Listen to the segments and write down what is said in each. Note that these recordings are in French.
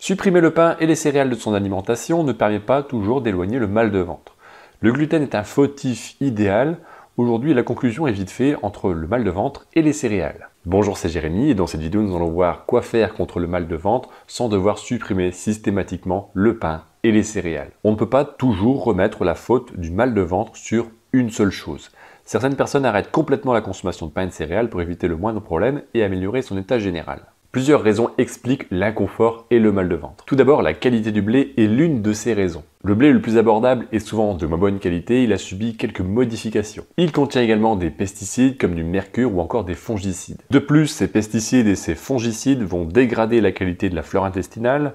Supprimer le pain et les céréales de son alimentation ne permet pas toujours d'éloigner le mal de ventre. Le gluten est un fautif idéal. Aujourd'hui, la conclusion est vite faite entre le mal de ventre et les céréales. Bonjour, c'est Jérémy et dans cette vidéo, nous allons voir quoi faire contre le mal de ventre sans devoir supprimer systématiquement le pain et les céréales. On ne peut pas toujours remettre la faute du mal de ventre sur une seule chose. Certaines personnes arrêtent complètement la consommation de pain et de céréales pour éviter le moindre problème et améliorer son état général. Plusieurs raisons expliquent l'inconfort et le mal de ventre. Tout d'abord, la qualité du blé est l'une de ces raisons. Le blé le plus abordable est souvent de moins bonne qualité, il a subi quelques modifications. Il contient également des pesticides comme du mercure ou encore des fongicides. De plus, ces pesticides et ces fongicides vont dégrader la qualité de la flore intestinale.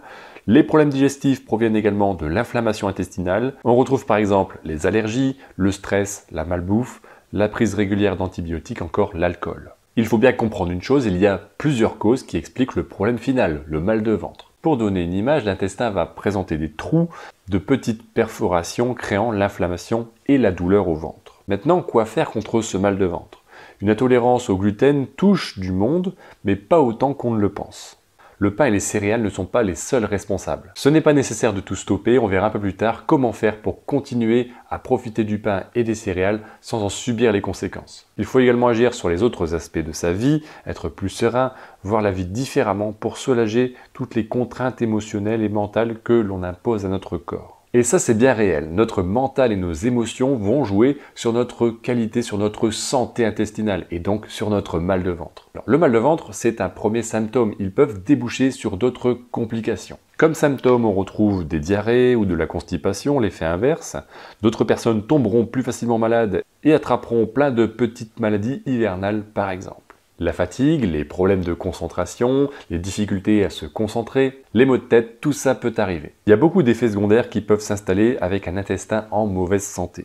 Les problèmes digestifs proviennent également de l'inflammation intestinale. On retrouve par exemple les allergies, le stress, la malbouffe, la prise régulière d'antibiotiques, encore l'alcool. Il faut bien comprendre une chose, il y a plusieurs causes qui expliquent le problème final, le mal de ventre. Pour donner une image, l'intestin va présenter des trous, de petites perforations créant l'inflammation et la douleur au ventre. Maintenant, quoi faire contre ce mal de ventre? Une intolérance au gluten touche du monde, mais pas autant qu'on ne le pense. Le pain et les céréales ne sont pas les seuls responsables. Ce n'est pas nécessaire de tout stopper, on verra un peu plus tard comment faire pour continuer à profiter du pain et des céréales sans en subir les conséquences. Il faut également agir sur les autres aspects de sa vie, être plus serein, voir la vie différemment pour soulager toutes les contraintes émotionnelles et mentales que l'on impose à notre corps. Et ça, c'est bien réel. Notre mental et nos émotions vont jouer sur notre qualité, sur notre santé intestinale et donc sur notre mal de ventre. Alors, le mal de ventre, c'est un premier symptôme. Ils peuvent déboucher sur d'autres complications. Comme symptômes, on retrouve des diarrhées ou de la constipation, l'effet inverse. D'autres personnes tomberont plus facilement malades et attraperont plein de petites maladies hivernales, par exemple. La fatigue, les problèmes de concentration, les difficultés à se concentrer, les maux de tête, tout ça peut arriver. Il y a beaucoup d'effets secondaires qui peuvent s'installer avec un intestin en mauvaise santé.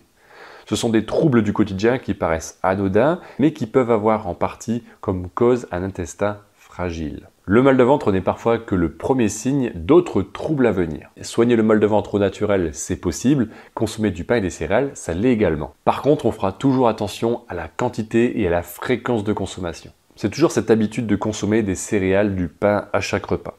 Ce sont des troubles du quotidien qui paraissent anodins, mais qui peuvent avoir en partie comme cause un intestin fragile. Le mal de ventre n'est parfois que le premier signe d'autres troubles à venir. Soigner le mal de ventre au naturel, c'est possible. Consommer du pain et des céréales, ça l'est également. Par contre, on fera toujours attention à la quantité et à la fréquence de consommation. C'est toujours cette habitude de consommer des céréales, du pain à chaque repas.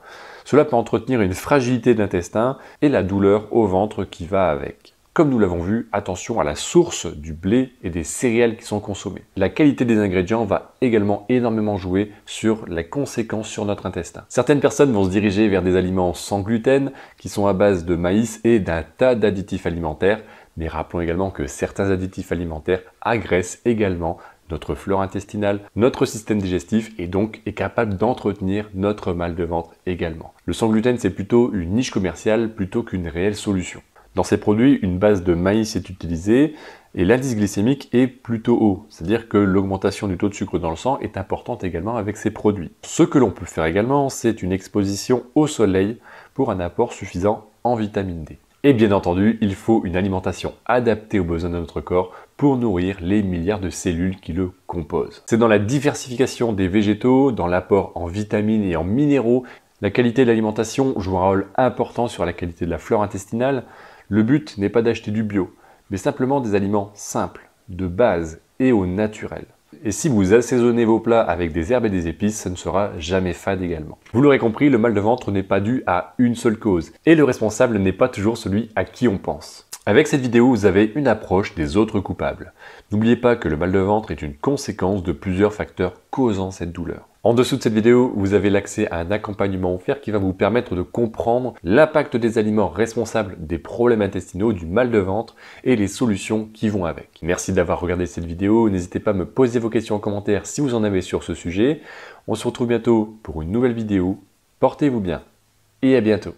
Cela peut entretenir une fragilité de l'intestin et la douleur au ventre qui va avec. Comme nous l'avons vu, attention à la source du blé et des céréales qui sont consommées. La qualité des ingrédients va également énormément jouer sur les conséquences sur notre intestin. Certaines personnes vont se diriger vers des aliments sans gluten qui sont à base de maïs et d'un tas d'additifs alimentaires. Mais rappelons également que certains additifs alimentaires agressent également notre flore intestinale, notre système digestif et donc est capable d'entretenir notre mal de ventre également. Le sans gluten, c'est plutôt une niche commerciale plutôt qu'une réelle solution. Dans ces produits, une base de maïs est utilisée et l'indice glycémique est plutôt haut, c'est-à-dire que l'augmentation du taux de sucre dans le sang est importante également avec ces produits. Ce que l'on peut faire également, c'est une exposition au soleil pour un apport suffisant en vitamine D. Et bien entendu, il faut une alimentation adaptée aux besoins de notre corps pour nourrir les milliards de cellules qui le composent. C'est dans la diversification des végétaux, dans l'apport en vitamines et en minéraux. La qualité de l'alimentation joue un rôle important sur la qualité de la flore intestinale. Le but n'est pas d'acheter du bio, mais simplement des aliments simples, de base et au naturel. Et si vous assaisonnez vos plats avec des herbes et des épices, ça ne sera jamais fade également. Vous l'aurez compris, le mal de ventre n'est pas dû à une seule cause. Et le responsable n'est pas toujours celui à qui on pense. Avec cette vidéo, vous avez une approche des autres coupables. N'oubliez pas que le mal de ventre est une conséquence de plusieurs facteurs causant cette douleur. En dessous de cette vidéo, vous avez l'accès à un accompagnement offert qui va vous permettre de comprendre l'impact des aliments responsables des problèmes intestinaux, du mal de ventre et les solutions qui vont avec. Merci d'avoir regardé cette vidéo. N'hésitez pas à me poser vos questions en commentaire si vous en avez sur ce sujet. On se retrouve bientôt pour une nouvelle vidéo. Portez-vous bien et à bientôt.